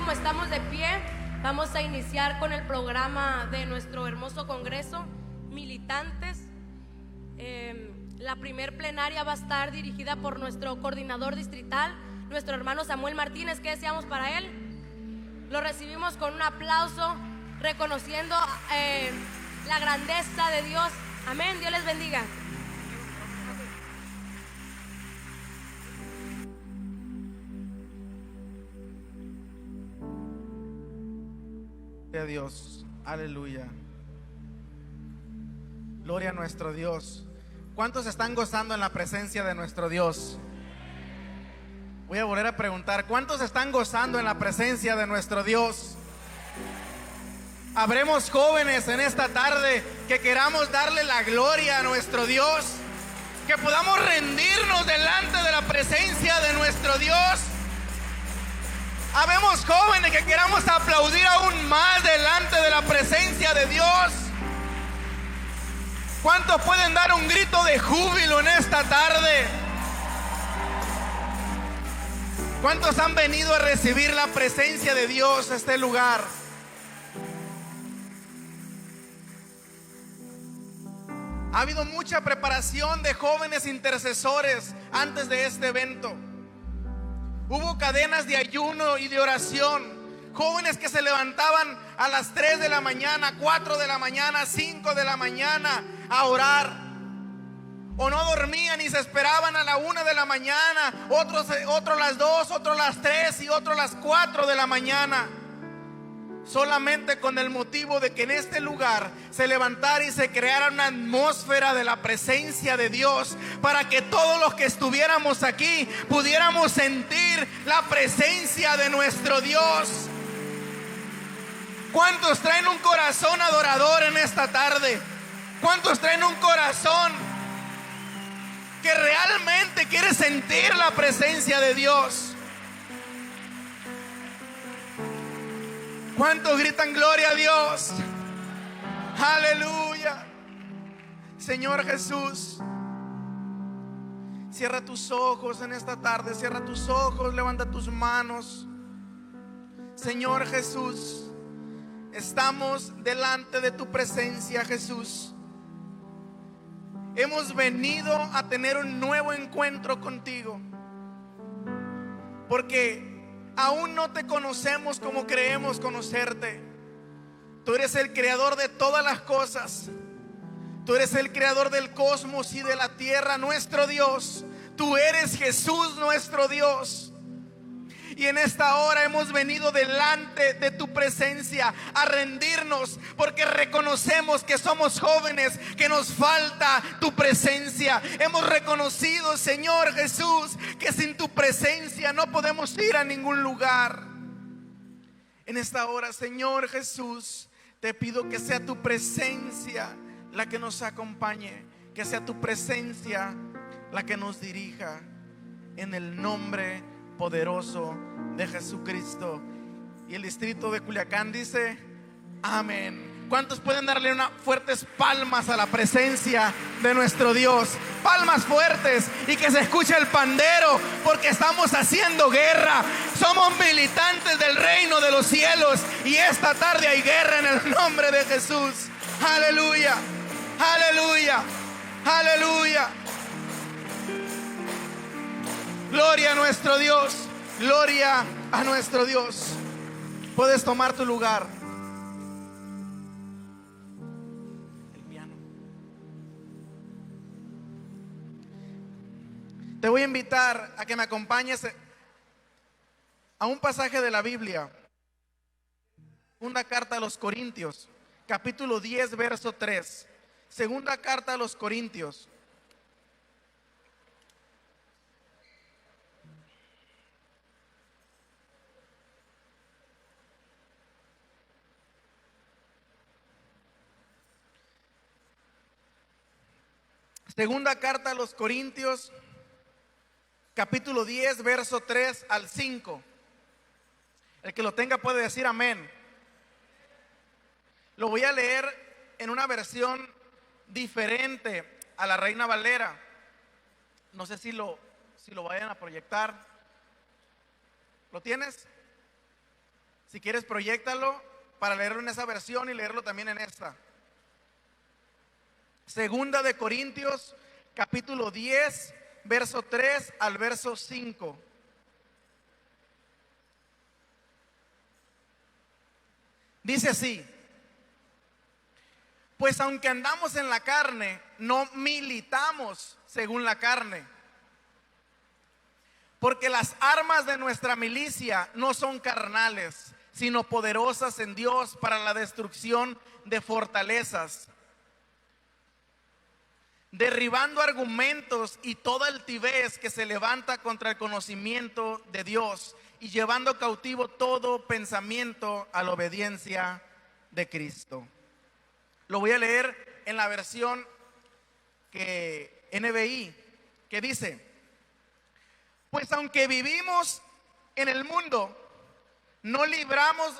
como estamos de pie, vamos a iniciar con el programa de nuestro hermoso congreso, Militantes. La primer plenaria va a estar dirigida por nuestro coordinador distrital, nuestro hermano Samuel Martínez. ¿Qué deseamos para él? Lo recibimos con un aplauso, reconociendo la grandeza de Dios. Amén, Dios les bendiga. Gloria a Dios, aleluya. Gloria a nuestro Dios. ¿Cuántos están gozando en la presencia de nuestro Dios? Voy a volver a preguntar, ¿cuántos están gozando en la presencia de nuestro Dios? Habremos jóvenes en esta tarde que queramos darle la gloria a nuestro Dios, que podamos rendirnos delante de la presencia de nuestro Dios. Habemos jóvenes que queramos aplaudir aún más delante de la presencia de Dios. ¿Cuántos pueden dar un grito de júbilo en esta tarde? ¿Cuántos han venido a recibir la presencia de Dios a este lugar? Ha habido mucha preparación de jóvenes intercesores antes de este evento. Hubo cadenas de ayuno y de oración. Jóvenes que se levantaban a las 3 de la mañana, 4 de la mañana, 5 de la mañana a orar. O no dormían y se esperaban a la 1 de la mañana. Otros a las 2, otros a las 3 y otros a las 4 de la mañana. Solamente con el motivo de que en este lugar se levantara y se creara una atmósfera de la presencia de Dios, para que todos los que estuviéramos aquí pudiéramos sentir la presencia de nuestro Dios. ¿Cuántos traen un corazón adorador en esta tarde? ¿Cuántos traen un corazón que realmente quiere sentir la presencia de Dios? ¿Cuántos gritan gloria a Dios? Aleluya. Señor Jesús, cierra tus ojos en esta tarde. Cierra tus ojos, levanta tus manos. Señor Jesús, estamos delante de tu presencia, Jesús. Hemos venido a tener un nuevo encuentro contigo, porque aún no te conocemos como creemos conocerte. Tú eres el creador de todas las cosas. Tú eres el creador del cosmos y de la tierra, nuestro Dios. Tú eres Jesús, nuestro Dios. Y en esta hora hemos venido delante de tu presencia a rendirnos, porque reconocemos que somos jóvenes, que nos falta tu presencia. Hemos reconocido, Señor Jesús, que sin tu presencia no podemos ir a ningún lugar. En esta hora, Señor Jesús, te pido que sea tu presencia la que nos acompañe, que sea tu presencia la que nos dirija, en el nombre poderoso de Jesucristo. Y el distrito de Culiacán dice amén. ¿Cuántos pueden darle unas fuertes palmas a la presencia de nuestro Dios? Palmas fuertes, y que se escuche el pandero, porque estamos haciendo guerra. Somos militantes del reino de los cielos, y esta tarde hay guerra en el nombre de Jesús. Aleluya, aleluya, aleluya. Gloria a nuestro Dios, gloria a nuestro Dios. Puedes tomar tu lugar. El piano. Te voy a invitar a que me acompañes a un pasaje de la Biblia. Segunda carta a los Corintios, capítulo 10, verso 3. Segunda carta a los Corintios. Segunda carta a los Corintios, capítulo 10, verso 3 al 5. El que lo tenga puede decir amén. Lo voy a leer en una versión diferente a la Reina Valera. No sé si lo vayan a proyectar. ¿Lo tienes? Si quieres, proyéctalo para leerlo en esa versión y leerlo también en esta. Segunda de Corintios, capítulo 10, verso 3 al verso 5. Dice así: pues aunque andamos en la carne, no militamos según la carne. Porque las armas de nuestra milicia no son carnales, sino poderosas en Dios para la destrucción de fortalezas, derribando argumentos y toda altivez que se levanta contra el conocimiento de Dios, y llevando cautivo todo pensamiento a la obediencia de Cristo. Lo voy a leer en la versión NBI, que dice: pues aunque vivimos en el mundo, no libramos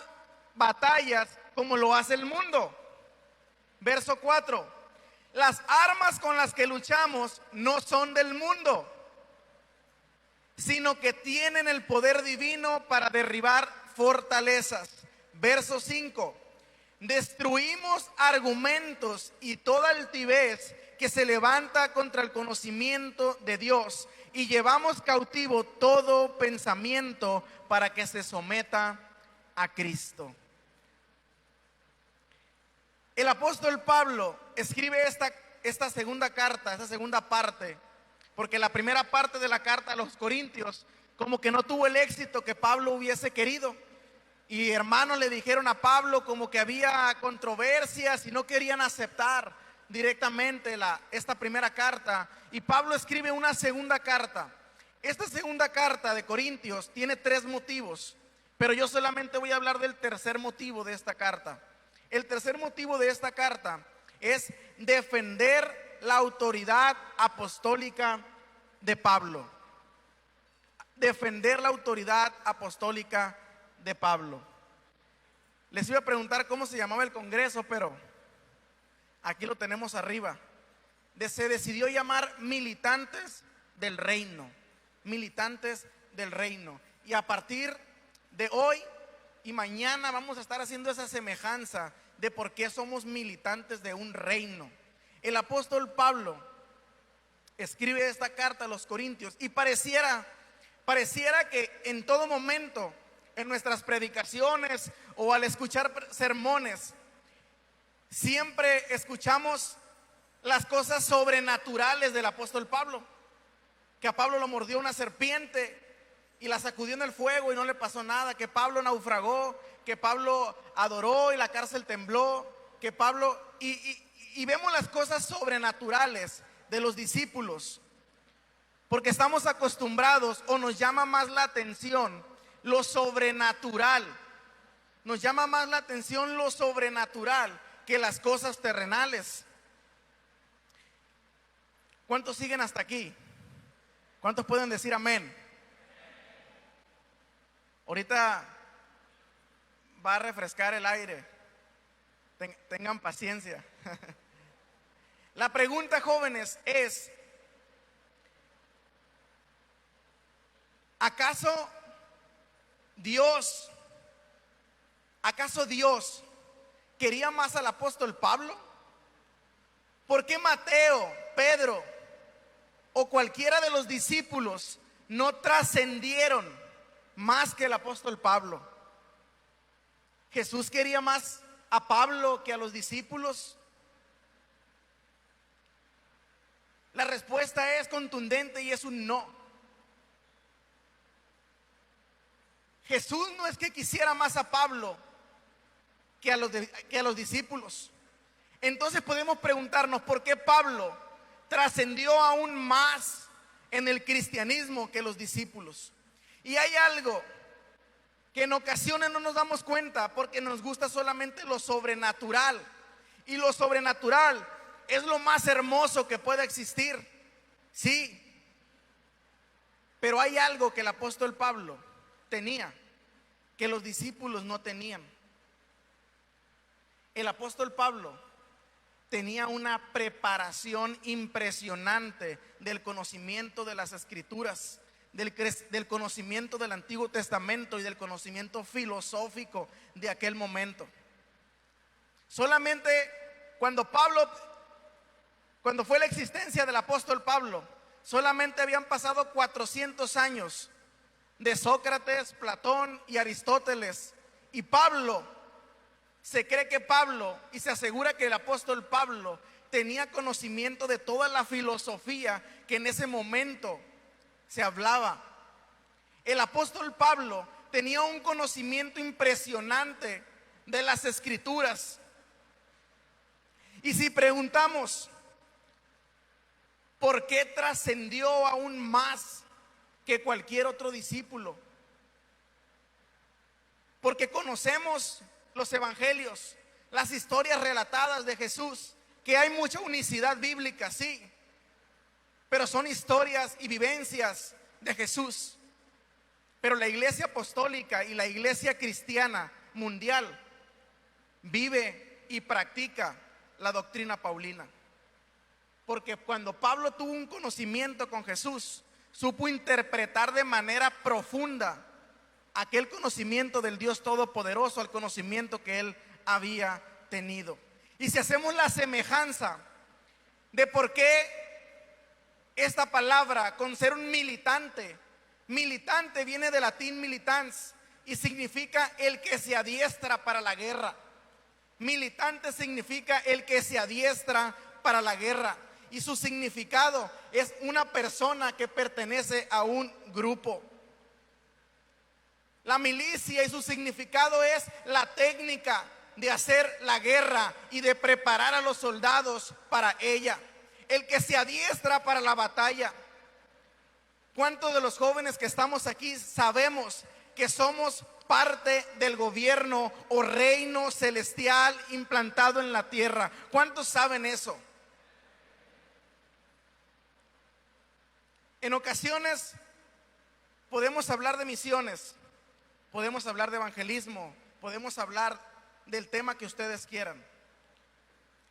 batallas como lo hace el mundo. Verso 4: las armas con las que luchamos no son del mundo, sino que tienen el poder divino para derribar fortalezas. Verso 5: destruimos argumentos y toda altivez que se levanta contra el conocimiento de Dios, y llevamos cautivo todo pensamiento para que se someta a Cristo. El apóstol Pablo escribe esta segunda carta, esta segunda parte, porque la primera parte de la carta a los Corintios como que no tuvo el éxito que Pablo hubiese querido. Y hermanos le dijeron a Pablo como que había controversias y no querían aceptar directamente esta primera carta. Y Pablo escribe una segunda carta. Esta segunda carta de Corintios tiene 3 motivos, pero yo solamente voy a hablar del tercer motivo de esta carta. El tercer motivo de esta carta es defender la autoridad apostólica de Pablo. Defender la autoridad apostólica de Pablo. Les iba a preguntar cómo se llamaba el congreso, pero aquí lo tenemos arriba. Se decidió llamar Militantes del Reino. Militantes del Reino. Y a partir de hoy y mañana vamos a estar haciendo esa semejanza de por qué somos militantes de un reino. El apóstol Pablo escribe esta carta a los Corintios y pareciera que en todo momento, en nuestras predicaciones o al escuchar sermones, siempre escuchamos las cosas sobrenaturales del apóstol Pablo. Que a Pablo lo mordió una serpiente y la sacudió en el fuego y no le pasó nada. Que Pablo naufragó, que Pablo adoró y la cárcel tembló. Que Pablo... Y vemos las cosas sobrenaturales de los discípulos, porque estamos acostumbrados, o nos llama más la atención lo sobrenatural. Nos llama más la atención lo sobrenatural que las cosas terrenales. ¿Cuántos siguen hasta aquí? ¿Cuántos pueden decir amén? Ahorita va a refrescar el aire. Tengan paciencia. La pregunta, jóvenes, es: ¿acaso Dios quería más al apóstol Pablo? ¿Por qué Mateo, Pedro o cualquiera de los discípulos no trascendieron más que el apóstol Pablo? ¿Jesús quería más a Pablo que a los discípulos? La respuesta es contundente y es un no. Jesús no es que quisiera más a Pablo que a los discípulos. Entonces podemos preguntarnos por qué Pablo trascendió aún más en el cristianismo que los discípulos. Y hay algo que en ocasiones no nos damos cuenta porque nos gusta solamente lo sobrenatural. Y lo sobrenatural es lo más hermoso que pueda existir. Sí. Pero hay algo que el apóstol Pablo tenía que los discípulos no tenían. El apóstol Pablo tenía una preparación impresionante del conocimiento de las escrituras, del conocimiento del Antiguo Testamento y del conocimiento filosófico de aquel momento. Solamente cuando fue la existencia del apóstol Pablo, solamente habían pasado 400 años de Sócrates, Platón y Aristóteles. Y se cree que Pablo, y se asegura que el apóstol Pablo tenía conocimiento de toda la filosofía que en ese momento se hablaba. El apóstol Pablo tenía un conocimiento impresionante de las escrituras. Y si preguntamos, ¿por qué trascendió aún más que cualquier otro discípulo? Porque conocemos los evangelios, las historias relatadas de Jesús, que hay mucha unicidad bíblica, sí, pero son historias y vivencias de Jesús. Pero la iglesia apostólica y la iglesia cristiana mundial vive y practica la doctrina paulina. Porque cuando Pablo tuvo un conocimiento con Jesús, supo interpretar de manera profunda aquel conocimiento del Dios Todopoderoso, al conocimiento que él había tenido. Y si hacemos la semejanza de por qué esta palabra, con ser un militante viene del latín militans y significa el que se adiestra para la guerra. Militante significa el que se adiestra para la guerra, y su significado es una persona que pertenece a un grupo. La milicia, y su significado es la técnica de hacer la guerra y de preparar a los soldados para ella. El que se adiestra para la batalla. ¿Cuántos de los jóvenes que estamos aquí sabemos que somos parte del gobierno o reino celestial implantado en la tierra? ¿Cuántos saben eso? En ocasiones podemos hablar de misiones, podemos hablar de evangelismo, podemos hablar del tema que ustedes quieran.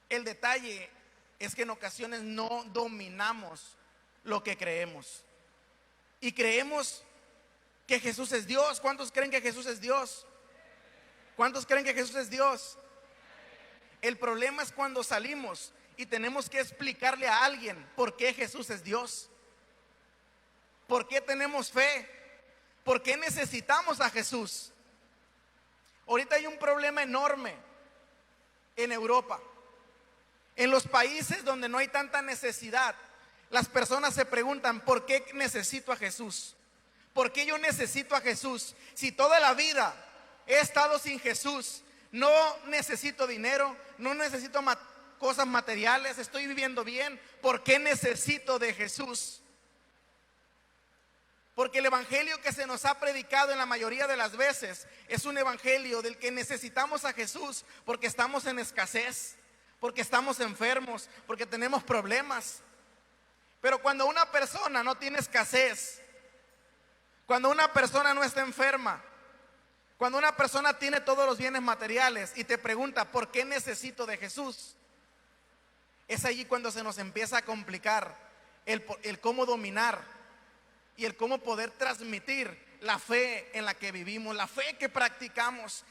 El detalle es que en ocasiones no dominamos lo que creemos. Y creemos que Jesús es Dios. ¿Cuántos creen que Jesús es Dios? ¿Cuántos creen que Jesús es Dios? El problema es cuando salimos y tenemos que explicarle a alguien por qué Jesús es Dios. ¿Por qué tenemos fe? ¿Por qué necesitamos a Jesús? Ahorita hay un problema enorme en Europa. En los países donde no hay tanta necesidad, las personas se preguntan, ¿por qué necesito a Jesús? ¿Por qué yo necesito a Jesús? Si toda la vida he estado sin Jesús, no necesito dinero, no necesito cosas materiales, estoy viviendo bien, ¿por qué necesito de Jesús? Porque el evangelio que se nos ha predicado en la mayoría de las veces es un evangelio del que necesitamos a Jesús porque estamos en escasez, porque estamos enfermos, porque tenemos problemas. Pero cuando una persona no tiene escasez, cuando una persona no está enferma, cuando una persona tiene todos los bienes materiales y te pregunta ¿por qué necesito de Jesús? Es allí cuando se nos empieza a complicar el cómo dominar y el cómo poder transmitir la fe en la que vivimos, la fe que practicamos.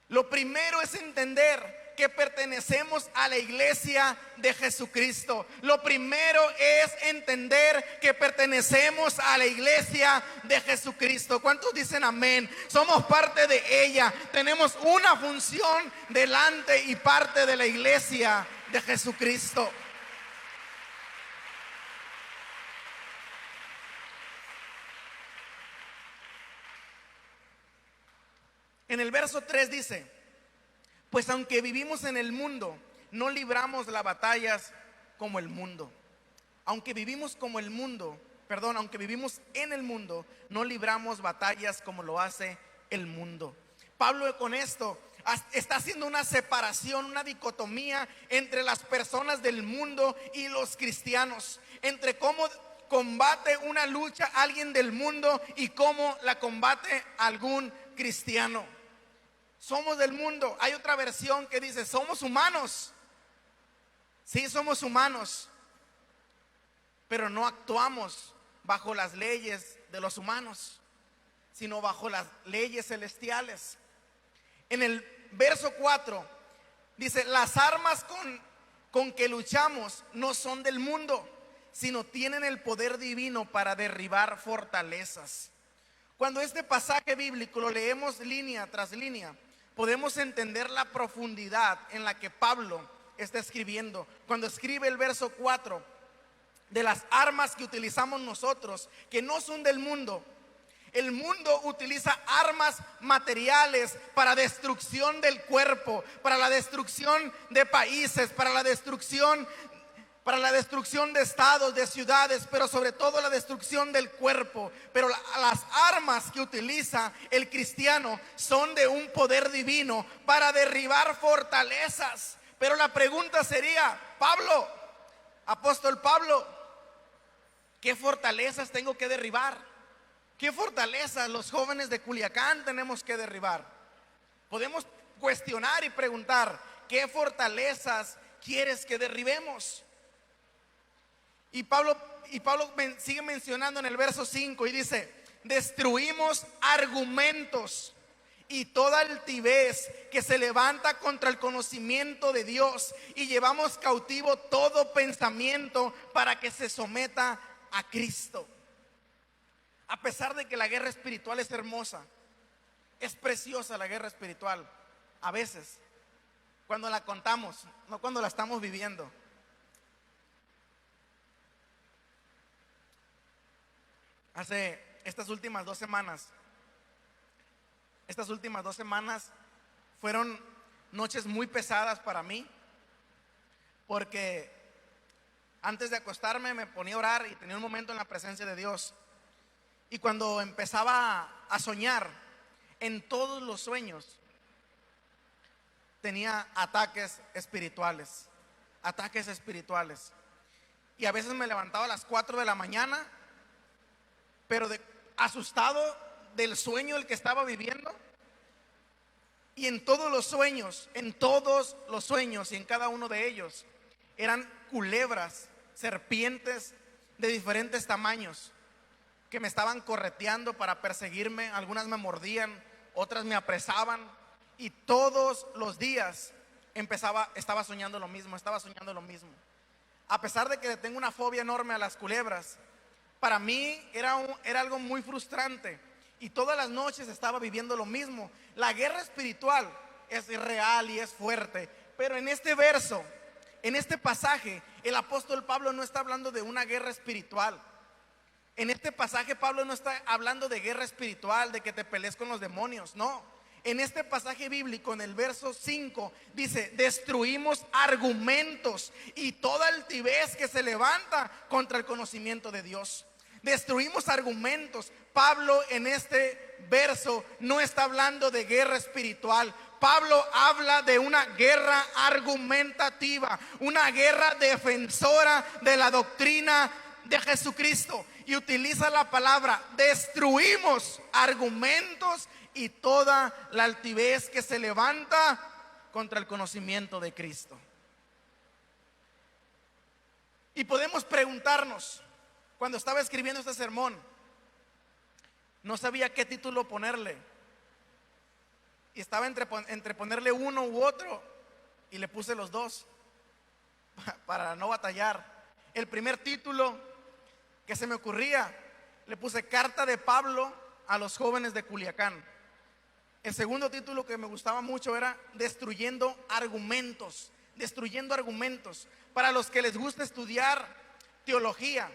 Lo primero es entender que pertenecemos a la iglesia de Jesucristo. Lo primero es entender que pertenecemos a la iglesia de Jesucristo. ¿Cuántos dicen amén? Somos parte de ella. Tenemos una función delante y parte de la iglesia de Jesucristo. En el verso 3 dice: pues aunque vivimos en el mundo, no libramos las batallas como el mundo. Aunque vivimos en el mundo, no libramos batallas como lo hace el mundo. Pablo con esto está haciendo una separación, una dicotomía entre las personas del mundo y los cristianos, entre cómo combate una lucha alguien del mundo y cómo la combate algún cristiano. Somos del mundo. Hay otra versión que dice somos humanos. Sí, somos humanos, pero no actuamos bajo las leyes de los humanos, sino bajo las leyes celestiales. En el verso 4 dice: las armas con que luchamos no son del mundo, sino tienen el poder divino para derribar fortalezas. Cuando este pasaje bíblico lo leemos línea tras línea, podemos entender la profundidad en la que Pablo está escribiendo. Cuando escribe el verso 4 de las armas que utilizamos nosotros, que no son del mundo. El mundo utiliza armas materiales para destrucción del cuerpo, para la destrucción de países, para la destrucción de estados, de ciudades, pero sobre todo la destrucción del cuerpo. Pero las armas que utiliza el cristiano son de un poder divino para derribar fortalezas. Pero la pregunta sería: Pablo, apóstol Pablo, ¿qué fortalezas tengo que derribar? ¿Qué fortalezas los jóvenes de Culiacán tenemos que derribar? Podemos cuestionar y preguntar: ¿qué fortalezas quieres que derribemos? Y Pablo sigue mencionando en el verso 5 y dice: destruimos argumentos y toda altivez que se levanta contra el conocimiento de Dios, y llevamos cautivo todo pensamiento para que se someta a Cristo. A pesar de que la guerra espiritual es hermosa, es preciosa la guerra espiritual, a veces, cuando la contamos, no cuando la estamos viviendo. Hace estas últimas dos semanas fueron noches muy pesadas para mí, porque antes de acostarme me ponía a orar y tenía un momento en la presencia de Dios. Y cuando empezaba a soñar, en todos los sueños tenía ataques espirituales. Y a veces me levantaba a las 4 de la mañana, pero asustado del sueño el que estaba viviendo. Y en todos los sueños y en cada uno de ellos eran culebras, serpientes de diferentes tamaños que me estaban correteando para perseguirme. Algunas me mordían, otras me apresaban, y todos los días estaba soñando lo mismo. A pesar de que le tengo una fobia enorme a las culebras, para mí era algo muy frustrante, y todas las noches estaba viviendo lo mismo. La guerra espiritual es real y es fuerte, pero en este verso, en este pasaje, el apóstol Pablo no está hablando de una guerra espiritual. En este pasaje Pablo no está hablando de guerra espiritual, de que te pelees con los demonios, no. En este pasaje bíblico, en el verso 5, dice: destruimos argumentos y toda altivez que se levanta contra el conocimiento de Dios. Destruimos argumentos. Pablo en este verso no está hablando de guerra espiritual. Pablo habla de una guerra argumentativa, una guerra defensora de la doctrina de Jesucristo, y utiliza la palabra: destruimos argumentos y toda la altivez que se levanta contra el conocimiento de Cristo. Y podemos preguntarnos, cuando estaba escribiendo este sermón, no sabía qué título ponerle, y estaba entre ponerle uno u otro, y le puse los dos para no batallar. El primer título que se me ocurría, le puse: Carta de Pablo a los jóvenes de Culiacán. El segundo título que me gustaba mucho era Destruyendo argumentos. Para los que les gusta estudiar teología,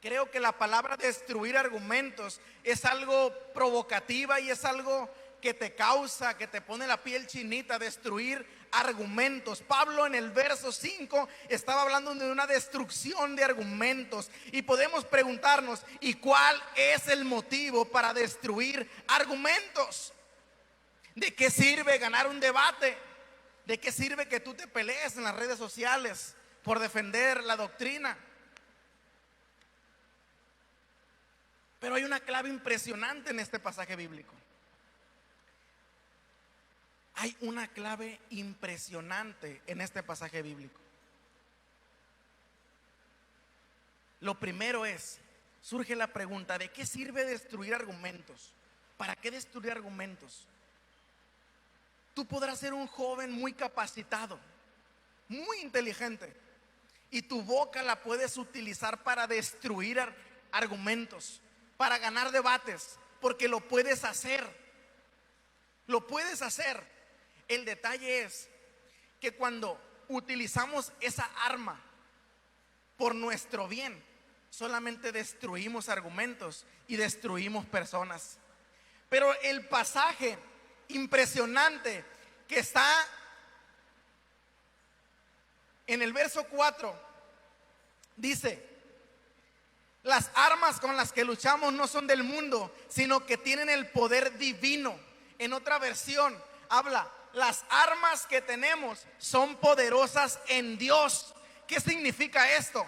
creo que la palabra destruir argumentos es algo provocativa y es algo que te causa, que te pone la piel chinita. Destruir argumentos. Pablo en el verso 5 estaba hablando de una destrucción de argumentos, y podemos preguntarnos: ¿y cuál es el motivo para destruir argumentos? ¿De qué sirve ganar un debate? ¿De qué sirve que tú te pelees en las redes sociales por defender la doctrina? Pero hay una clave impresionante en este pasaje bíblico. Hay una clave impresionante en este pasaje bíblico. Lo primero es surge la pregunta: ¿de qué sirve destruir argumentos? ¿Para qué destruir argumentos? Tú podrás ser un joven muy capacitado, muy inteligente, y tu boca la puedes utilizar para destruir argumentos, para ganar debates, porque lo puedes hacer. Lo puedes hacer. El detalle es que cuando utilizamos esa arma por nuestro bien, solamente destruimos argumentos y destruimos personas. Pero el pasaje impresionante que está en el verso 4 dice: las armas con las que luchamos no son del mundo, sino que tienen el poder divino. En otra versión habla: las armas que tenemos son poderosas en Dios. ¿Qué significa esto?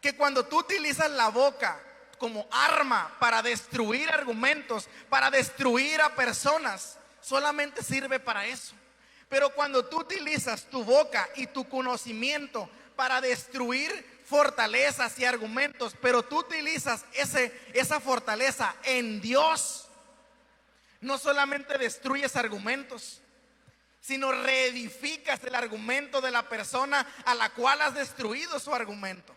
Que cuando tú utilizas la boca como arma para destruir argumentos, para destruir a personas, solamente sirve para eso. Pero cuando tú utilizas tu boca y tu conocimiento para destruir fortalezas y argumentos, pero tú utilizas esa fortaleza en Dios, no solamente destruyes argumentos, sino reedificas el argumento de la persona a la cual has destruido su argumento.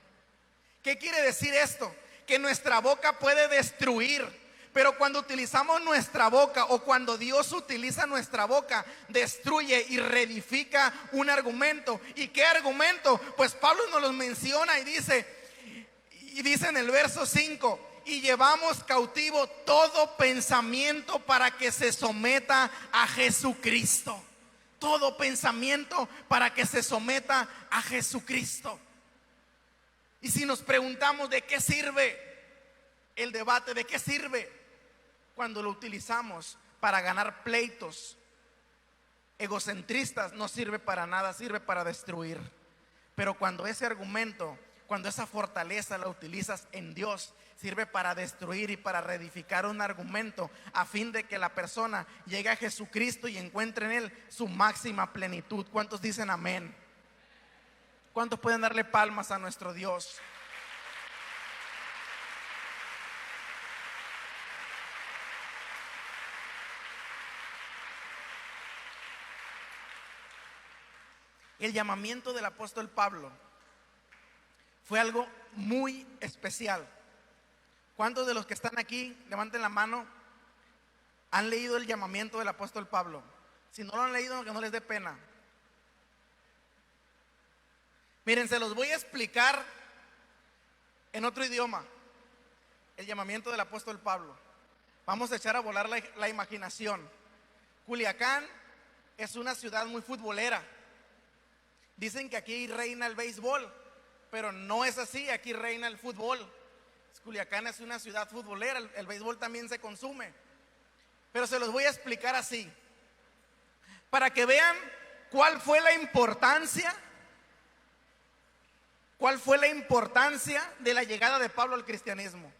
¿Qué quiere decir esto? Que nuestra boca puede destruir, pero cuando utilizamos nuestra boca, o cuando Dios utiliza nuestra boca, destruye y reedifica un argumento. ¿Y qué argumento? Pues Pablo nos los menciona y dice en el verso 5: y llevamos cautivo todo pensamiento para que se someta a Jesucristo. Todo pensamiento para que se someta a Jesucristo. Y si nos preguntamos ¿de qué sirve el debate? ¿De qué sirve? Cuando lo utilizamos para ganar pleitos egocentristas, no sirve para nada, sirve para destruir. Pero cuando ese argumento, cuando esa fortaleza la utilizas en Dios, sirve para destruir y para reedificar un argumento, a fin de que la persona llegue a Jesucristo y encuentre en Él su máxima plenitud. ¿Cuántos dicen amén? ¿Cuántos pueden darle palmas a nuestro Dios? El llamamiento del apóstol Pablo fue algo muy especial. ¿Cuántos de los que están aquí, levanten la mano, han leído el llamamiento del apóstol Pablo? Si no lo han leído, que no les dé pena. Miren, se los voy a explicar en otro idioma, el llamamiento del apóstol Pablo. Vamos a echar a volar la imaginación. Culiacán es una ciudad muy futbolera. Dicen que aquí reina el béisbol, pero no es así. Aquí reina el fútbol. Culiacán es una ciudad futbolera, el béisbol también se consume. Pero se los voy a explicar así, para que vean cuál fue la importancia de la llegada de Pablo al cristianismo.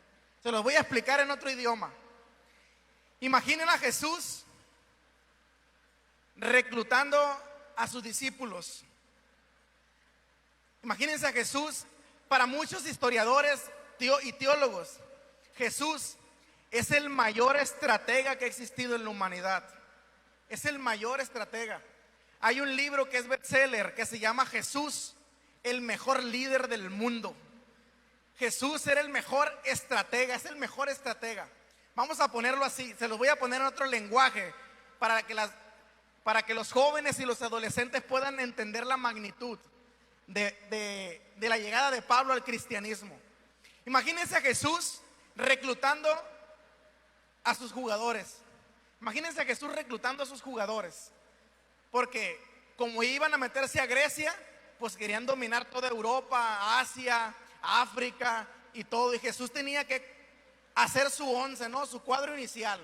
Se los voy a explicar en otro idioma. Imaginen a Jesús reclutando a sus discípulos. Imagínense a Jesús. Para muchos historiadores y teólogos, Jesús es el mayor estratega que ha existido en la humanidad. Es el mayor estratega. Hay un libro que es bestseller que se llama Jesús, el mejor líder del mundo. Jesús era el mejor estratega, es el mejor estratega. Vamos a ponerlo así, se los voy a poner en otro lenguaje para que los jóvenes y los adolescentes puedan entender la magnitud de la llegada de Pablo al cristianismo. Imagínense a Jesús reclutando a sus jugadores. Imagínense a Jesús reclutando a sus jugadores, porque como iban a meterse a Grecia, pues querían dominar toda Europa, Asia, África y todo. Y Jesús tenía que hacer su once, ¿no? Su cuadro inicial.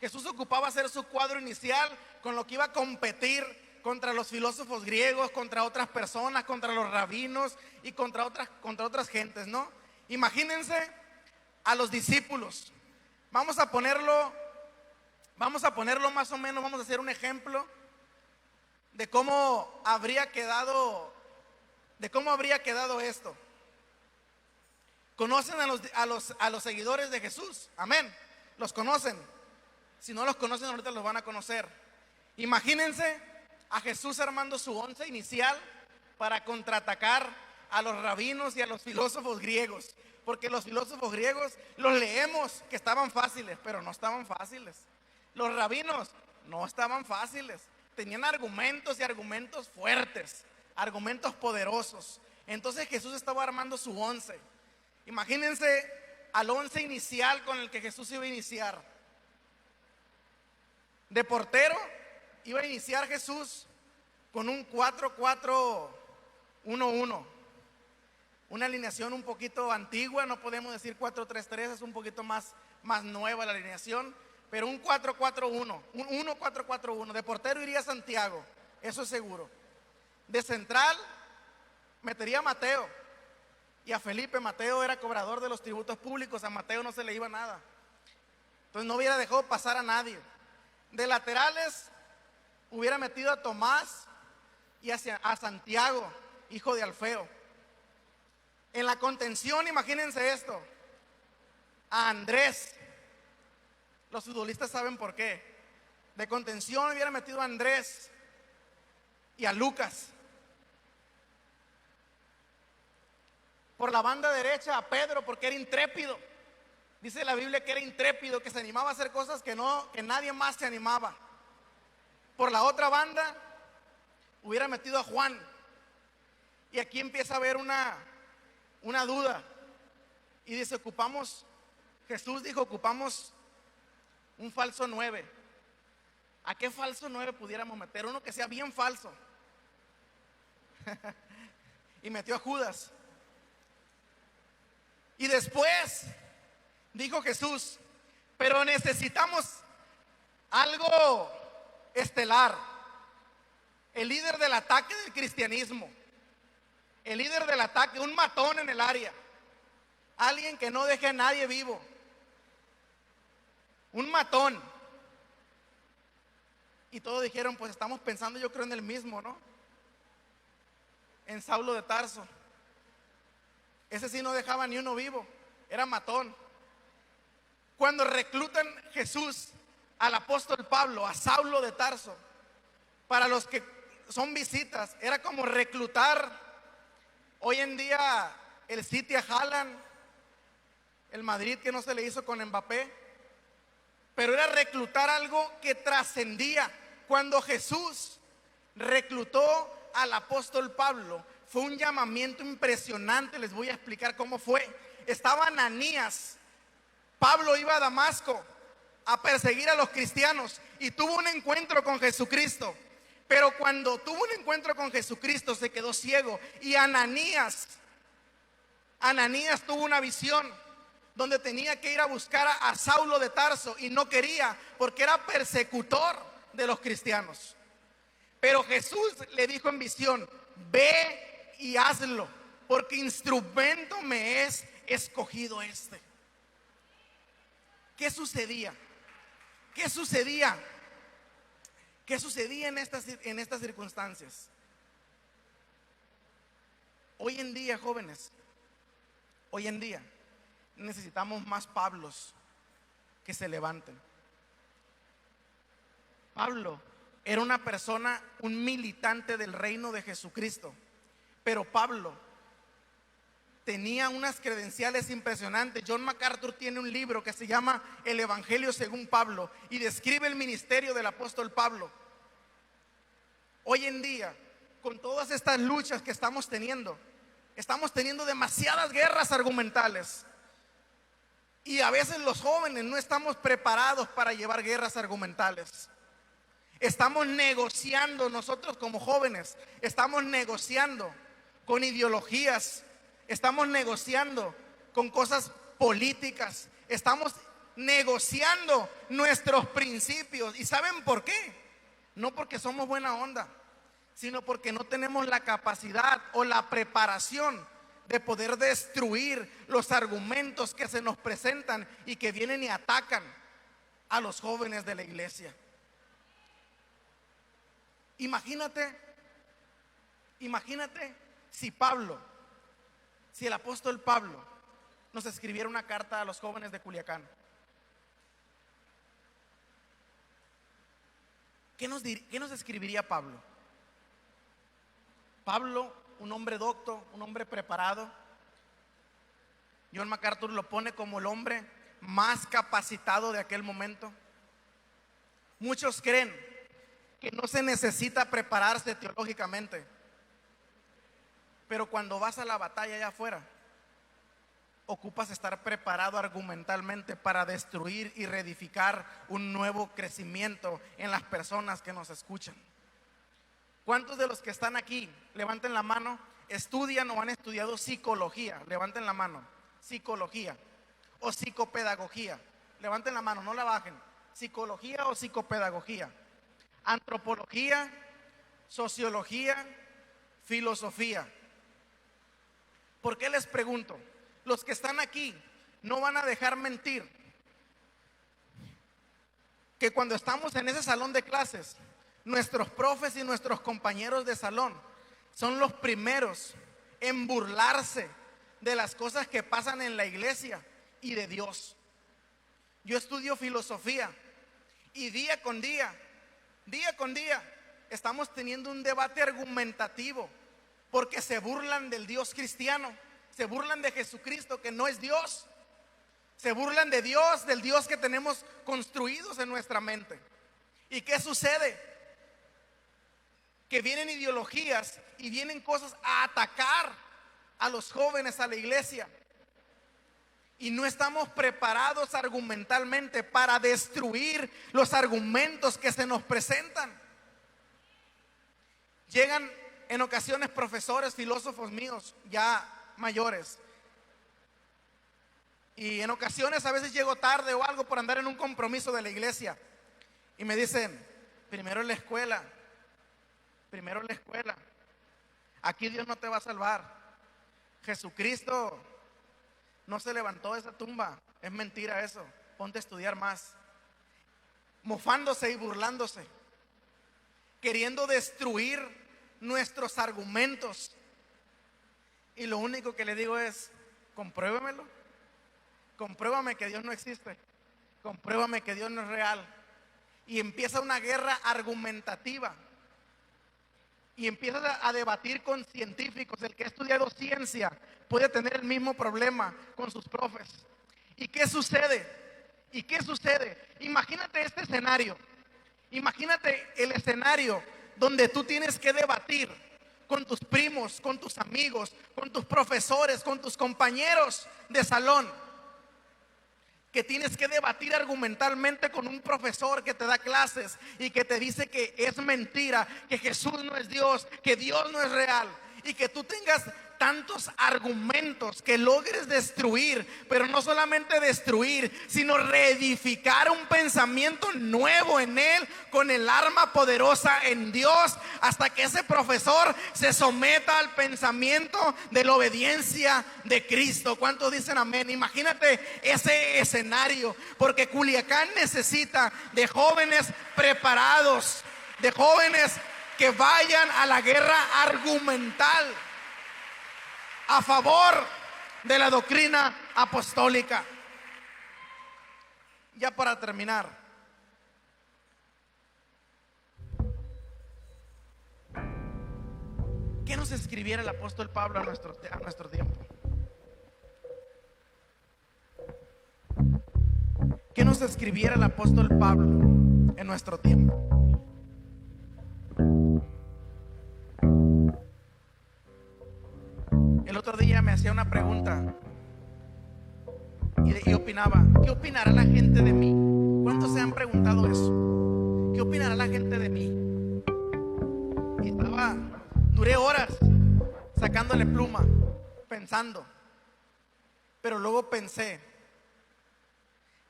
Jesús ocupaba hacer su cuadro inicial con lo que iba a competir contra los filósofos griegos, contra otras personas, contra los rabinos y contra otras gentes, ¿no? Imagínense a los discípulos. Vamos a ponerlo más o menos, vamos a hacer un ejemplo de cómo habría quedado esto. ¿Conocen a los seguidores de Jesús? Amén. ¿Los conocen? Si no los conocen, ahorita los van a conocer. Imagínense a Jesús armando su once inicial para contraatacar a los rabinos y a los filósofos griegos. Porque los filósofos griegos los leemos que estaban fáciles, pero no estaban fáciles. Los rabinos no estaban fáciles. Tenían argumentos y argumentos fuertes, argumentos poderosos. Entonces Jesús estaba armando su once. Imagínense al once inicial con el que Jesús iba a iniciar. De portero iba a iniciar Jesús con un 4-4-1-1. Una alineación un poquito antigua, no podemos decir 4-3-3, es un poquito más nueva la alineación, pero un 4-4-1, un 1-4-4-1. De portero iría Santiago, eso es seguro. De central metería a Mateo y a Felipe. Mateo era cobrador de los tributos públicos, a Mateo no se le iba nada. Entonces no hubiera dejado pasar a nadie. De laterales hubiera metido a Tomás y a Santiago, hijo de Alfeo. En la contención, imagínense esto, a Andrés. Los futbolistas saben por qué. De contención hubiera metido a Andrés y a Lucas. Por la banda derecha a Pedro, porque era intrépido. Dice la Biblia que era intrépido, que se animaba a hacer cosas que nadie más se animaba. Por la otra banda hubiera metido a Juan. Y aquí empieza a haber una duda. Y dice, Jesús dijo, ocupamos un falso 9. ¿A qué falso 9 pudiéramos meter? Uno que sea bien falso. Y metió a Judas. Y después dijo Jesús, pero necesitamos algo estelar. El líder del ataque del cristianismo. El líder del ataque, un matón en el área. Alguien que no deje a nadie vivo. Un matón. Y todos dijeron, pues estamos pensando, yo creo, en el mismo, ¿no? En Saulo de Tarso. Ese sí no dejaba ni uno vivo, era matón. Cuando reclutan Jesús al apóstol Pablo, a Saulo de Tarso, para los que son visitas, era como reclutar hoy en día el City a Haaland, el Madrid que no se le hizo con Mbappé, pero era reclutar algo que trascendía. Cuando Jesús reclutó al apóstol Pablo, fue un llamamiento impresionante. Les voy a explicar cómo fue. Estaba Ananías. Pablo iba a Damasco a perseguir a los cristianos y tuvo un encuentro con Jesucristo. Pero cuando tuvo un encuentro con Jesucristo se quedó ciego. Y Ananías tuvo una visión donde tenía que ir a buscar a Saulo de Tarso y no quería porque era persecutor de los cristianos. Pero Jesús le dijo en visión, ve y hazlo, porque instrumento me es escogido este. ¿Qué sucedía? ¿Qué sucedía? ¿Qué sucedía en estas circunstancias? Hoy en día, jóvenes, hoy en día necesitamos más Pablos que se levanten. Pablo era una persona, un militante del reino de Jesucristo. Pero Pablo tenía unas credenciales impresionantes. John MacArthur tiene un libro que se llama El Evangelio según Pablo y describe el ministerio del apóstol Pablo. Hoy en día, con todas estas luchas que estamos teniendo demasiadas guerras argumentales. Y a veces los jóvenes no estamos preparados para llevar guerras argumentales. Estamos negociando, nosotros como jóvenes, estamos negociando con ideologías, estamos negociando con cosas políticas, estamos negociando nuestros principios. ¿Y saben por qué? No porque somos buena onda, sino porque no tenemos la capacidad o la preparación de poder destruir los argumentos que se nos presentan y que vienen y atacan a los jóvenes de la iglesia. Imagínate si el apóstol Pablo nos escribiera una carta a los jóvenes de Culiacán? ¿Qué nos escribiría Pablo? Pablo, un hombre docto, un hombre preparado. John MacArthur lo pone como el hombre más capacitado de aquel momento. Muchos creen que no se necesita prepararse teológicamente, pero cuando vas a la batalla allá afuera, ocupas estar preparado argumentalmente para destruir y reedificar un nuevo crecimiento en las personas que nos escuchan. ¿Cuántos de los que están aquí, levanten la mano, estudian o han estudiado psicología? Levanten la mano. Psicología o psicopedagogía. Levanten la mano, no la bajen. Psicología o psicopedagogía. Antropología, sociología, filosofía. ¿Por qué les pregunto? Los que están aquí no van a dejar mentir que cuando estamos en ese salón de clases, nuestros profes y nuestros compañeros de salón son los primeros en burlarse de las cosas que pasan en la iglesia y de Dios. Yo estudio filosofía y día con día, estamos teniendo un debate argumentativo porque se burlan del Dios cristiano. Se burlan de Jesucristo, que no es Dios. Se burlan de Dios, del Dios que tenemos construidos en nuestra mente. ¿Y qué sucede? Que vienen ideologías y vienen cosas a atacar a los jóvenes, a la iglesia. Y no estamos preparados argumentalmente para destruir los argumentos que se nos presentan. Llegan en ocasiones profesores, filósofos míos, ya mayores, y en ocasiones a veces llego tarde o algo por andar en un compromiso de la iglesia, y me dicen: primero en la escuela, aquí Dios no te va a salvar. Jesucristo no se levantó de esa tumba, es mentira eso, ponte a estudiar más. Mofándose y burlándose, queriendo destruir nuestros argumentos. Y lo único que le digo es: compruébamelo. Compruébame que Dios no existe. Compruébame que Dios no es real. Y empieza una guerra argumentativa. Y empiezas a debatir con científicos. El que ha estudiado ciencia puede tener el mismo problema con sus profes. ¿Y qué sucede? Imagínate este escenario. Imagínate el escenario donde tú tienes que debatir con tus primos, con tus amigos, con tus profesores, con tus compañeros de salón, que tienes que debatir argumentalmente con un profesor que te da clases y que te dice que es mentira, que Jesús no es Dios, que Dios no es real, y que tú tengas tantos argumentos que logres destruir, pero no solamente destruir, sino reedificar un pensamiento nuevo en él con el arma poderosa en Dios, hasta que ese profesor se someta al pensamiento de la obediencia de Cristo. ¿Cuántos dicen amén? Imagínate ese escenario, porque Culiacán necesita de jóvenes preparados, de jóvenes que vayan a la guerra argumental a favor de la doctrina apostólica. Ya para terminar, ¿qué nos escribiera el apóstol Pablo a nuestro tiempo? ¿Qué nos escribiera el apóstol Pablo en nuestro tiempo? El otro día me hacía una pregunta y opinaba: ¿qué opinará la gente de mí? ¿Cuántos se han preguntado eso? ¿Qué opinará la gente de mí? Y duré horas sacándole pluma, pensando. Pero luego pensé: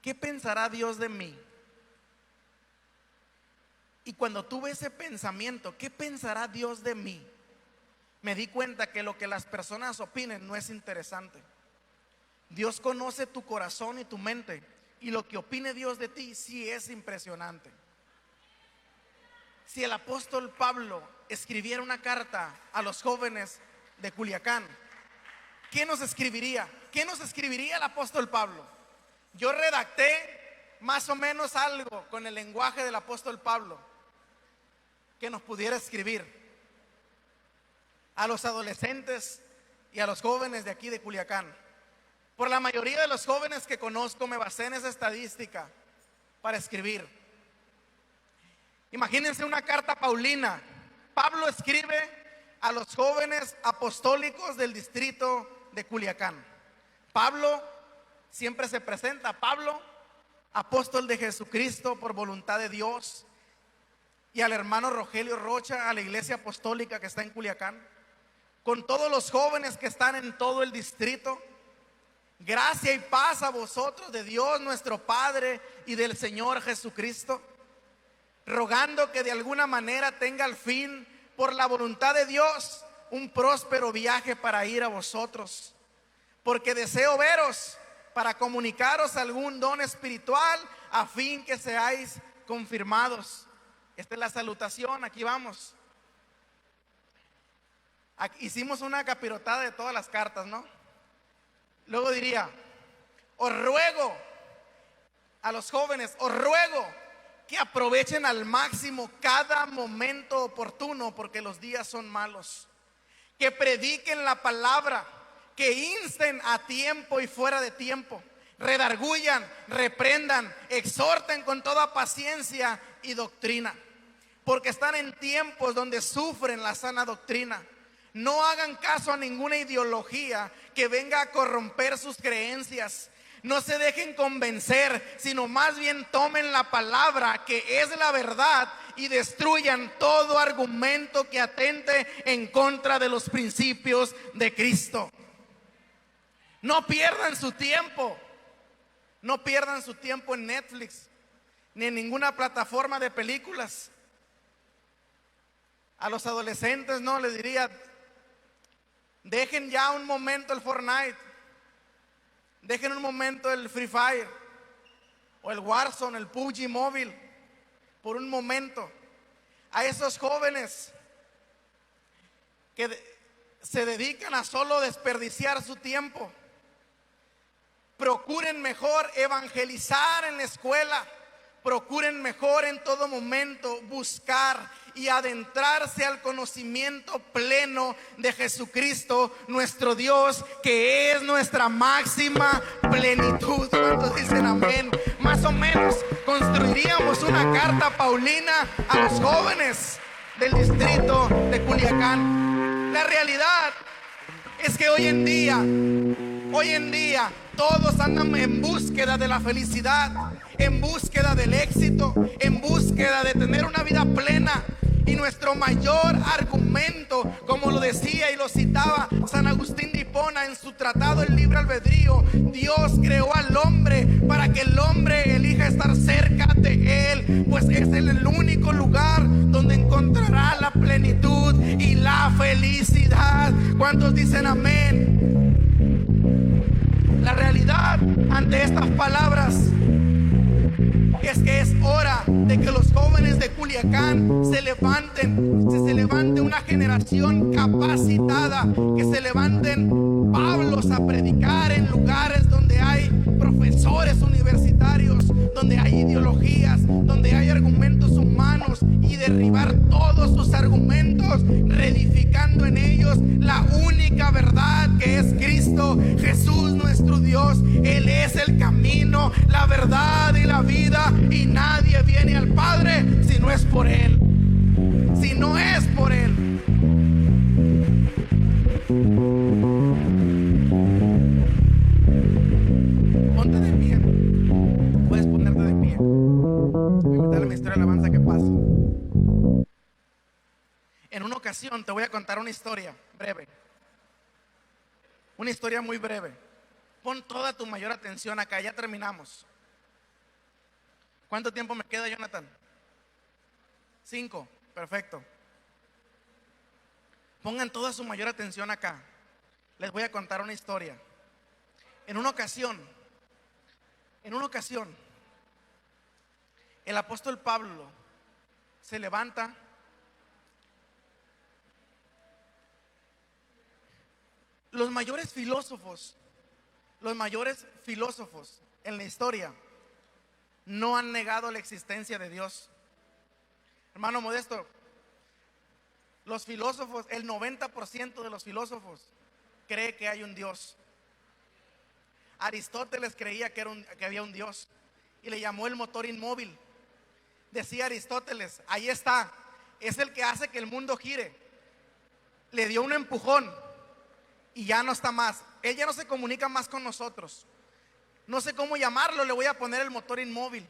¿qué pensará Dios de mí? Y cuando tuve ese pensamiento, ¿qué pensará Dios de mí?, me di cuenta que lo que las personas opinen no es interesante. Dios conoce tu corazón y tu mente, y lo que opine Dios de ti sí es impresionante. Si el apóstol Pablo escribiera una carta a los jóvenes de Culiacán, ¿qué nos escribiría? ¿qué nos escribiría el apóstol Pablo? Yo redacté más o menos algo con el lenguaje del apóstol Pablo que nos pudiera escribir a los adolescentes y a los jóvenes de aquí de Culiacán. Por la mayoría de los jóvenes que conozco me basé en esa estadística para escribir. Imagínense una carta paulina. Pablo escribe a los jóvenes apostólicos del distrito de Culiacán. Pablo siempre se presenta, Pablo, apóstol de Jesucristo por voluntad de Dios, y al hermano Rogelio Rocha, a la iglesia apostólica que está en Culiacán, con todos los jóvenes que están en todo el distrito. Gracia y paz a vosotros de Dios nuestro Padre y del Señor Jesucristo, rogando que de alguna manera tenga al fin, por la voluntad de Dios, un próspero viaje para ir a vosotros, porque deseo veros para comunicaros algún don espiritual, a fin que seáis confirmados. Esta es la salutación, aquí vamos. Aquí hicimos una capirotada de todas las cartas, ¿no? Luego diría, os ruego a los jóvenes, os ruego que aprovechen al máximo cada momento oportuno, porque los días son malos. Que prediquen la palabra, que insten a tiempo y fuera de tiempo, redarguyan, reprendan, exhorten con toda paciencia y doctrina, porque están en tiempos donde sufren la sana doctrina. No hagan caso a ninguna ideología que venga a corromper sus creencias. No se dejen convencer, sino más bien tomen la palabra, que es la verdad, y destruyan todo argumento que atente en contra de los principios de Cristo. No pierdan su tiempo. No pierdan su tiempo en Netflix ni en ninguna plataforma de películas. A los adolescentes no les diría, dejen ya un momento el Fortnite, dejen un momento el Free Fire o el Warzone, el PUBG móvil, por un momento. A esos jóvenes que se dedican a solo desperdiciar su tiempo, procuren mejor evangelizar en la escuela, procuren mejor en todo momento buscar y adentrarse al conocimiento pleno de Jesucristo, nuestro Dios, que es nuestra máxima plenitud. ¿Cuántos dicen amén? Más o menos construiríamos una carta paulina a los jóvenes del distrito de Culiacán. La realidad es que hoy en día todos andan en búsqueda de la felicidad, en búsqueda del éxito, en búsqueda de tener una vida plena. Y nuestro mayor argumento, como lo decía y lo citaba San Agustín de Hipona en su tratado El Libre Albedrío, Dios creó al hombre para que el hombre elija estar cerca de Él, pues es el único lugar donde encontrará la plenitud y la felicidad. ¿Cuántos dicen amén? La realidad ante estas palabras es que es hora de que los jóvenes de Culiacán se levante una generación capacitada, que se levanten Pablos a predicar en lugares donde hay profesores universitarios, donde hay ideologías, donde hay argumentos humanos, y derribar todos sus argumentos, reedificando en ellos la única verdad, que es Cristo Jesús nuestro Dios. Él es el camino, la verdad y la vida, y nadie viene al Padre si no es por Él. Si no es por Él. Ponte de pie. Puedes ponerte de pie. Voy a contarle mi historia de alabanza que pasa. En una ocasión te voy a contar una historia breve. Una historia muy breve. Pon toda tu mayor atención acá, ya terminamos. ¿Cuánto tiempo me queda, Jonathan? 5, perfecto. Pongan toda su mayor atención acá. Les voy a contar una historia. En una ocasión, el apóstol Pablo se levanta los mayores filósofos Los mayores filósofos en la historia no han negado la existencia de Dios. Hermano Modesto, los filósofos, el 90% de los filósofos cree que hay un Dios. Aristóteles creía que había un Dios y le llamó el motor inmóvil. Decía Aristóteles, ahí está, es el que hace que el mundo gire. Le dio un empujón y ya no está más. Él ya no se comunica más con nosotros. No sé cómo llamarlo, le voy a poner el motor inmóvil.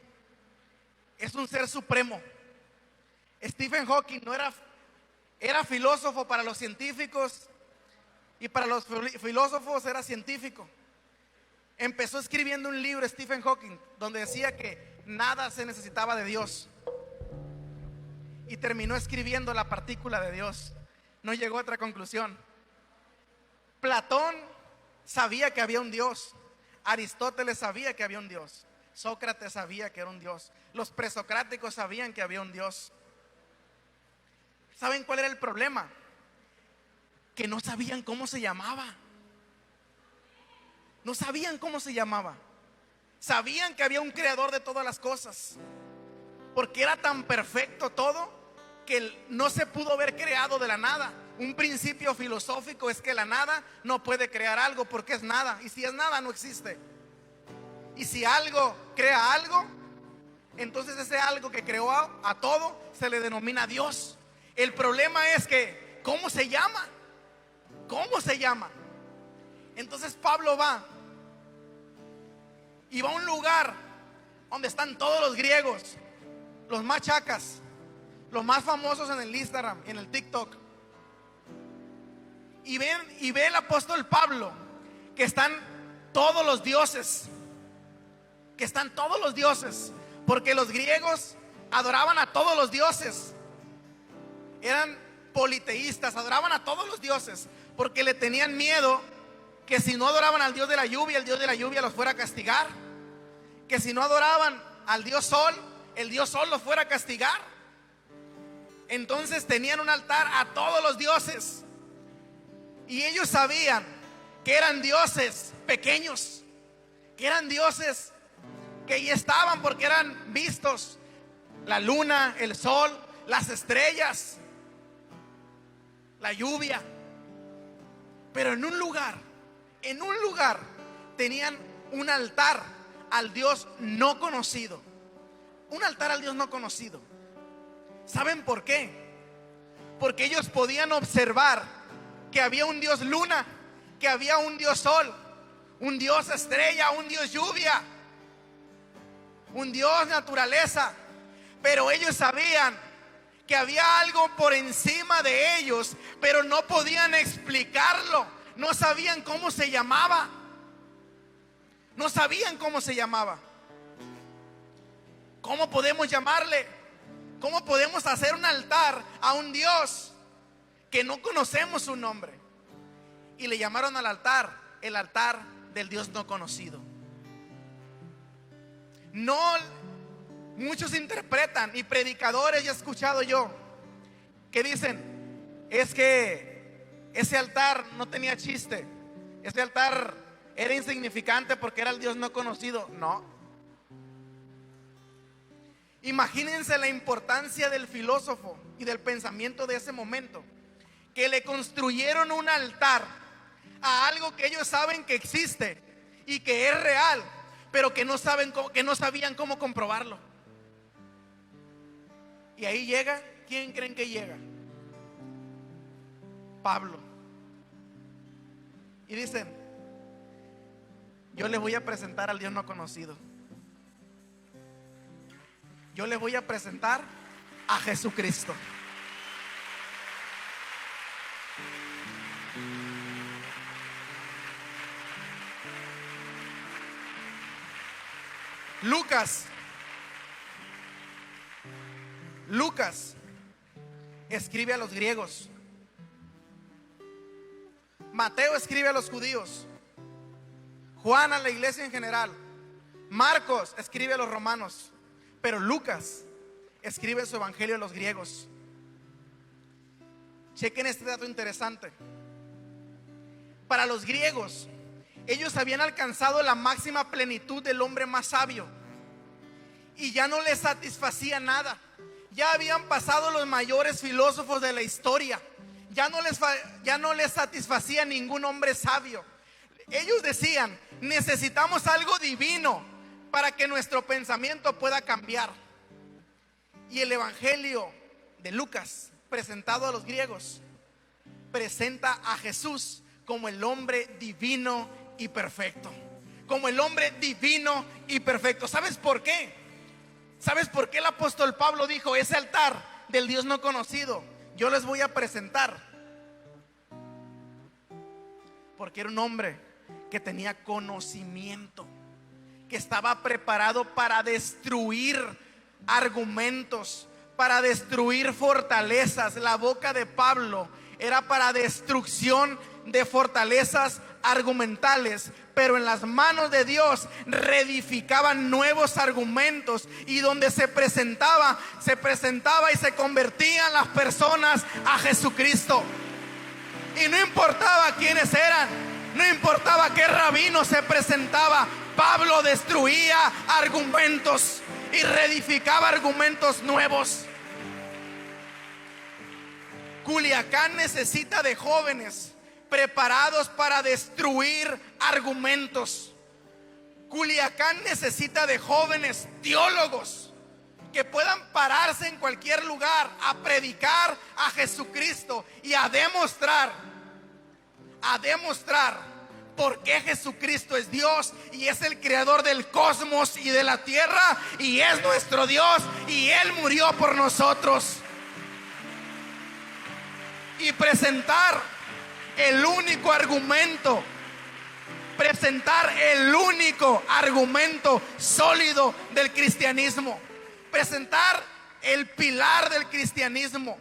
Es un ser supremo. Stephen Hawking era filósofo para los científicos y para los filósofos era científico. Empezó escribiendo un libro, Stephen Hawking, donde decía que nada se necesitaba de Dios, y terminó escribiendo la partícula de Dios. No llegó a otra conclusión. Platón sabía que había un Dios. Aristóteles sabía que había un Dios. Sócrates sabía que era un Dios. Los presocráticos sabían que había un Dios. ¿Saben cuál era el problema? Que no sabían cómo se llamaba. No sabían cómo se llamaba. Sabían que había un creador de todas las cosas, porque era tan perfecto todo que no se pudo haber creado de la nada. Un principio filosófico es que la nada no puede crear algo porque es nada, y si es nada no existe. Y si algo crea algo, entonces ese algo que creó a todo se le denomina Dios. El problema es que ¿cómo se llama? ¿Cómo se llama? Entonces Pablo va a un lugar donde están todos los griegos, los más chacas, los más famosos en el Instagram, en el TikTok, y ve el apóstol Pablo que están todos los dioses, porque los griegos adoraban a todos los dioses, eran politeístas, adoraban a todos los dioses, porque le tenían miedo que si no adoraban al Dios de la lluvia, el Dios de la lluvia los fuera a castigar, que si no adoraban al Dios Sol, el Dios Sol los fuera a castigar. Entonces tenían un altar a todos los dioses, y ellos sabían que eran dioses pequeños, que eran dioses que ahí estaban porque eran vistos: la luna, el sol, las estrellas, la lluvia. Pero en un lugar tenían un altar al Dios no conocido. Un altar al Dios no conocido. ¿Saben por qué? Porque ellos podían observar que había un Dios luna, que había un Dios sol, un Dios estrella, un Dios lluvia, un Dios naturaleza. Pero ellos sabían que había algo por encima de ellos, pero no podían explicarlo. No sabían cómo se llamaba. No sabían cómo se llamaba. ¿Cómo podemos llamarle? ¿Cómo podemos hacer un altar a un Dios que no conocemos su nombre? Y le llamaron al altar el altar del Dios no conocido. No, muchos interpretan, y predicadores ya he escuchado yo, que dicen: es que ese altar no tenía chiste, ese altar era insignificante porque era el Dios no conocido. No. Imagínense la importancia del filósofo y del pensamiento de ese momento, que le construyeron un altar a algo que ellos saben que existe y que es real, pero que no sabían cómo comprobarlo. Y ahí llega, ¿quién creen que llega? Pablo. Y dicen: yo les voy a presentar al Dios no conocido. Yo les voy a presentar a Jesucristo. Lucas escribe a los griegos. Mateo escribe a los judíos. Juan a la iglesia en general. Marcos escribe a los romanos. Pero Lucas escribe su evangelio a los griegos. Chequen este dato interesante. Para los griegos, Ellos habían alcanzado la máxima plenitud del hombre más sabio y ya no les satisfacía nada. Ya habían pasado los mayores filósofos de la historia. Ya no les satisfacía ningún hombre sabio. Ellos decían: necesitamos algo divino para que nuestro pensamiento pueda cambiar. Y el Evangelio de Lucas, presentado a los griegos, presenta a Jesús como el hombre divino y perfecto. Como el hombre divino y perfecto. ¿Sabes por qué? ¿Sabes por qué el apóstol Pablo dijo: ese altar del Dios no conocido yo les voy a presentar? Porque era un hombre que tenía conocimiento, que estaba preparado para destruir argumentos, para destruir fortalezas. La boca de Pablo era para destrucción de fortalezas argumentales, pero en las manos de Dios reedificaban nuevos argumentos, y donde se presentaba y se convertían las personas a Jesucristo. Y no importaba quiénes eran, no importaba qué rabino se presentaba, Pablo destruía argumentos y reedificaba argumentos nuevos. Culiacán necesita de jóvenes preparados para destruir argumentos. Culiacán necesita de jóvenes teólogos que puedan pararse en cualquier lugar a predicar a Jesucristo y a demostrar por qué Jesucristo es Dios y es el creador del cosmos y de la tierra, y es nuestro Dios, y Él murió por nosotros. Y presentar el único argumento sólido del cristianismo. Presentar el pilar del cristianismo: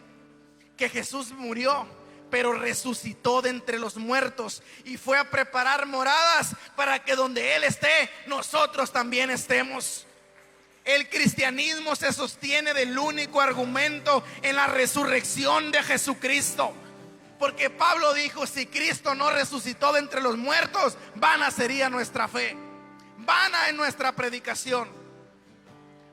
que Jesús murió, pero resucitó de entre los muertos y fue a preparar moradas para que donde Él esté, nosotros también estemos. El cristianismo se sostiene del único argumento en la resurrección de Jesucristo. Porque Pablo dijo: si Cristo no resucitó de entre los muertos, vana sería nuestra fe, vana es nuestra predicación.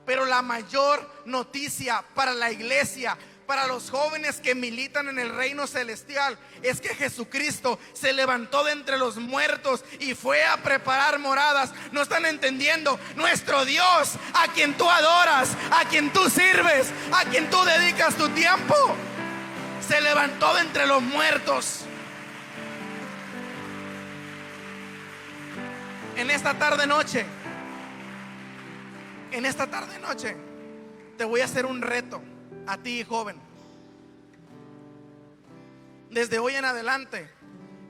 Pero la mayor noticia para la iglesia, para los jóvenes que militan en el reino celestial, es que Jesucristo se levantó de entre los muertos y fue a preparar moradas. ¿No están entendiendo? Nuestro Dios, a quien tú adoras, a quien tú sirves, a quien tú dedicas tu tiempo, se levantó de entre los muertos. En esta tarde noche te voy a hacer un reto a ti, joven. Desde hoy en adelante,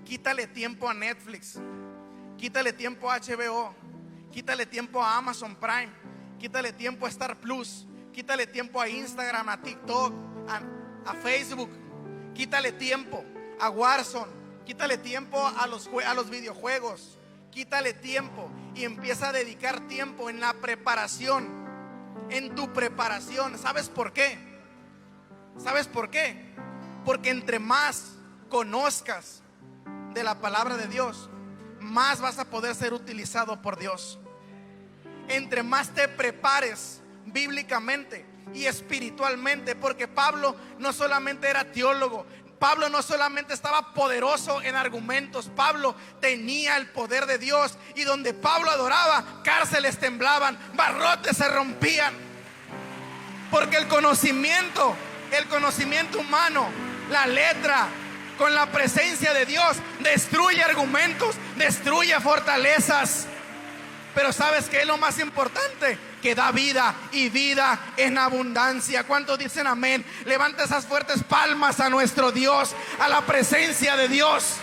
quítale tiempo a Netflix, quítale tiempo a HBO, quítale tiempo a Amazon Prime, quítale tiempo a Star Plus, quítale tiempo a Instagram, a TikTok, a Facebook, quítale tiempo a Warzone, quítale tiempo a los videojuegos, quítale tiempo y empieza a dedicar tiempo en la preparación, en tu preparación. ¿Sabes por qué? ¿Sabes por qué? Porque entre más conozcas de la palabra de Dios, más vas a poder ser utilizado por Dios. Entre más te prepares bíblicamente y espiritualmente, porque Pablo no solamente era teólogo, Pablo no solamente estaba poderoso en argumentos, Pablo tenía el poder de Dios, y donde Pablo adoraba, cárceles temblaban, barrotes se rompían. Porque el conocimiento humano, la letra, con la presencia de Dios, destruye argumentos, destruye fortalezas. Pero ¿sabes qué es lo más importante? Que da vida, y vida en abundancia. ¿Cuántos dicen amén? Levanta esas fuertes palmas a nuestro Dios, a la presencia de Dios.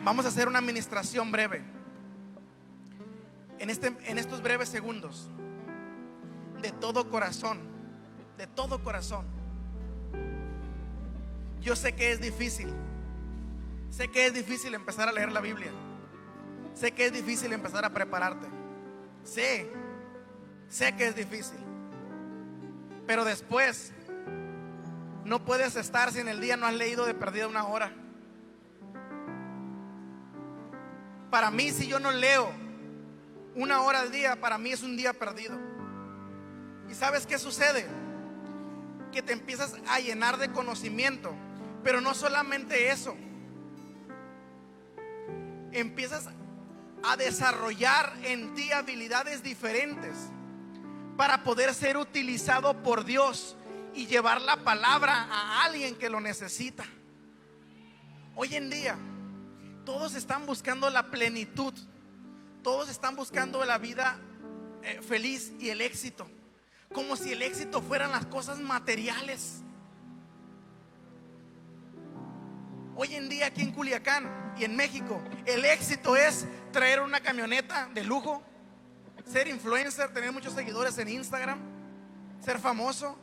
Vamos a hacer una administración breve. En estos breves segundos, de todo corazón, yo sé que es difícil. Sé que es difícil empezar a leer la Biblia. Sé que es difícil empezar a prepararte. Sé Sé que es difícil, pero después no puedes estar si en el día no has leído de perdida 1 hora. Para mí, si yo no leo 1 hora al día, para mí es un día perdido. ¿Y sabes qué sucede? Que te empiezas a llenar de conocimiento. Pero no solamente eso, empiezas a desarrollar en ti habilidades diferentes para poder ser utilizado por Dios y llevar la palabra a alguien que lo necesita. Hoy en día todos están buscando la plenitud, todos están buscando la vida feliz y el éxito, como si el éxito fueran las cosas materiales. Hoy en día aquí en Culiacán y en México, el éxito es traer una camioneta de lujo, ser influencer, tener muchos seguidores en Instagram, ser famoso,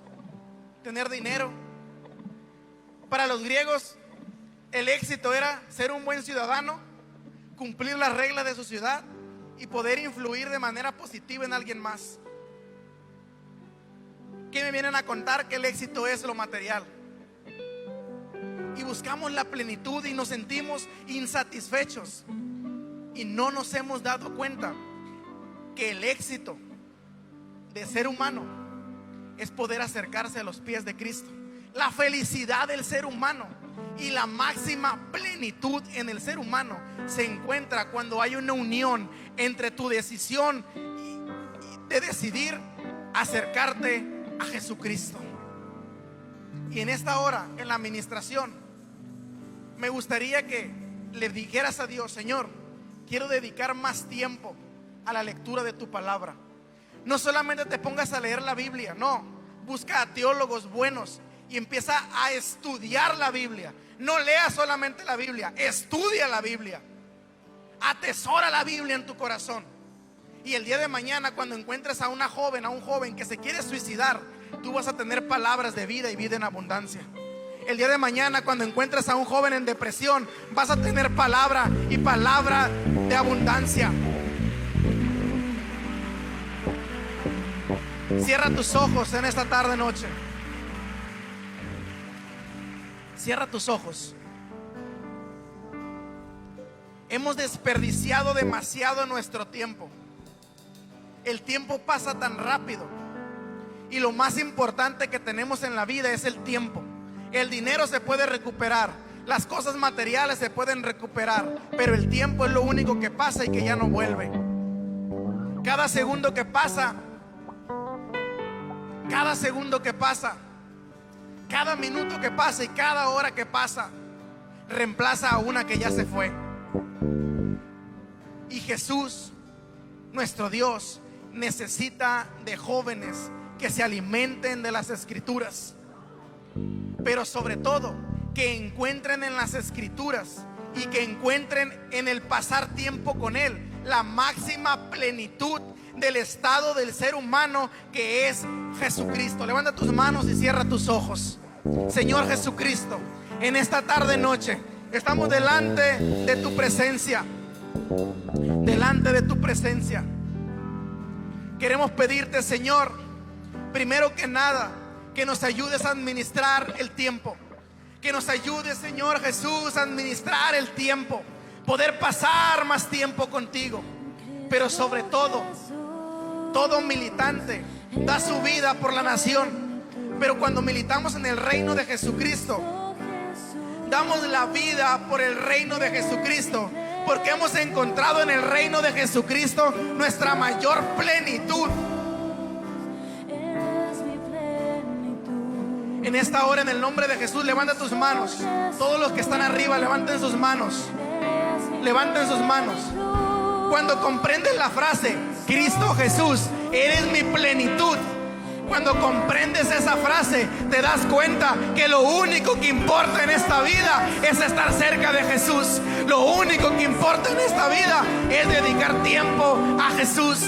tener dinero. Para los griegos, el éxito era ser un buen ciudadano, cumplir las reglas de su ciudad y poder influir de manera positiva en alguien más. ¿Qué me vienen a contar? Que el éxito es lo material. Y buscamos la plenitud y nos sentimos insatisfechos. Y no nos hemos dado cuenta que el éxito de ser humano es poder acercarse a los pies de Cristo. La felicidad del ser humano y la máxima plenitud en el ser humano se encuentra cuando hay una unión entre tu decisión de decidir acercarte a Jesucristo. Y en esta hora, en la administración, me gustaría que le dijeras a Dios: Señor, quiero dedicar más tiempo a la lectura de tu palabra. No solamente te pongas a leer la Biblia, no, busca a teólogos buenos y empieza a estudiar la Biblia. No leas solamente la Biblia, estudia la Biblia, atesora la Biblia en tu corazón. Y el día de mañana, cuando encuentres a una joven, a un joven que se quiere suicidar, tú vas a tener palabras de vida y vida en abundancia. El día de mañana, cuando encuentres a un joven en depresión, vas a tener palabra y palabra de abundancia. Cierra tus ojos en esta tarde noche. Cierra tus ojos. Hemos desperdiciado demasiado nuestro tiempo. El tiempo pasa tan rápido. Y lo más importante que tenemos en la vida es el tiempo. El dinero se puede recuperar, las cosas materiales se pueden recuperar, pero el tiempo es lo único que pasa y que ya no vuelve. Cada segundo que pasa, cada segundo que pasa, cada minuto que pasa y cada hora que pasa, reemplaza a una que ya se fue. Y Jesús, nuestro Dios, necesita de jóvenes que se alimenten de las Escrituras, pero sobre todo que encuentren en las Escrituras y que encuentren en el pasar tiempo con Él la máxima plenitud del estado del ser humano, que es Jesucristo. Levanta tus manos y cierra tus ojos. Señor Jesucristo, en esta tarde noche estamos delante de tu presencia. Delante de tu presencia queremos pedirte, Señor, primero que nada, que nos ayudes a administrar el tiempo. Que nos ayudes, Señor Jesús, a administrar el tiempo, poder pasar más tiempo contigo. Pero sobre todo, todo militante da su vida por la nación, pero cuando militamos en el reino de Jesucristo, damos la vida por el reino de Jesucristo, porque hemos encontrado en el reino de Jesucristo nuestra mayor plenitud. En esta hora, en el nombre de Jesús, levanta tus manos. Todos los que están arriba, levanten sus manos. Levanten sus manos. Cuando comprendes la frase, Cristo Jesús, eres mi plenitud, cuando comprendes esa frase, te das cuenta que lo único que importa en esta vida es estar cerca de Jesús. Lo único que importa en esta vida es dedicar tiempo a Jesús.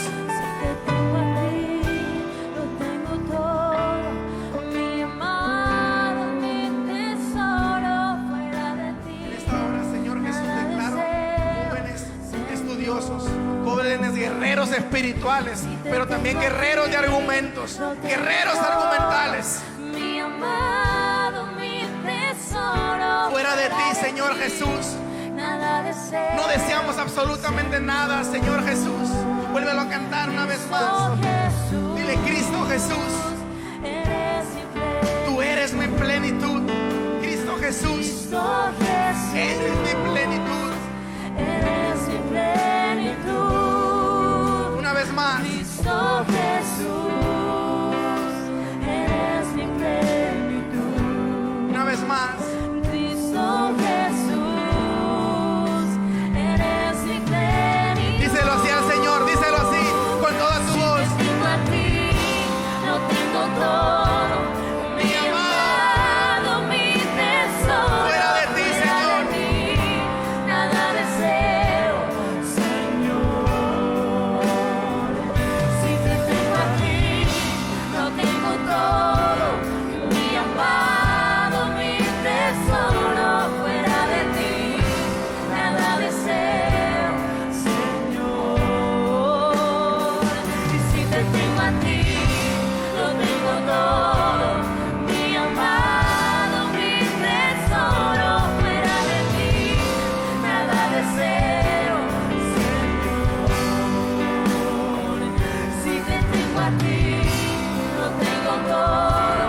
Jóvenes guerreros espirituales, pero también guerreros de argumentos, guerreros argumentales. Mi amado, mi tesoro. Fuera de ti, Señor Jesús, Nada deseo. no deseamos absolutamente nada, Señor Jesús. Vuélvelo a cantar una vez más. Jesús, Dile: Cristo Jesús, eres mi plenitud. tú eres mi plenitud. Cristo Jesús, Cristo Jesús, eres mi plenitud. eres mi plenitud. Una vez más. Cristo Jesús, eres mi plenitud. Una vez más. Cristo Jesús, eres mi plenitud. Díselo así al Señor, díselo así, con toda tu voz. Tengo a ti, lo tengo todo. Mi amado, mi tesoro. Fuera de ti, Fuera Señor. de ti, nada deseo, Señor. Si te tengo a ti, lo tengo todo. Mi amado, mi tesoro. Fuera de ti, nada deseo, Señor. Y si te tengo a ti, lo tengo todo. Mi amado, mi tesoro. Fuera de ti, nada deseo, Señor. Si te tengo a ti, lo tengo todo.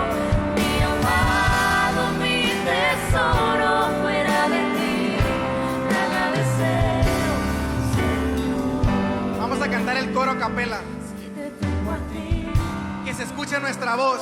Mi amado, mi tesoro. Fuera de ti, nada deseo, Vamos a cantar el coro a capela. si te tengo a ti. Que se escuche nuestra voz.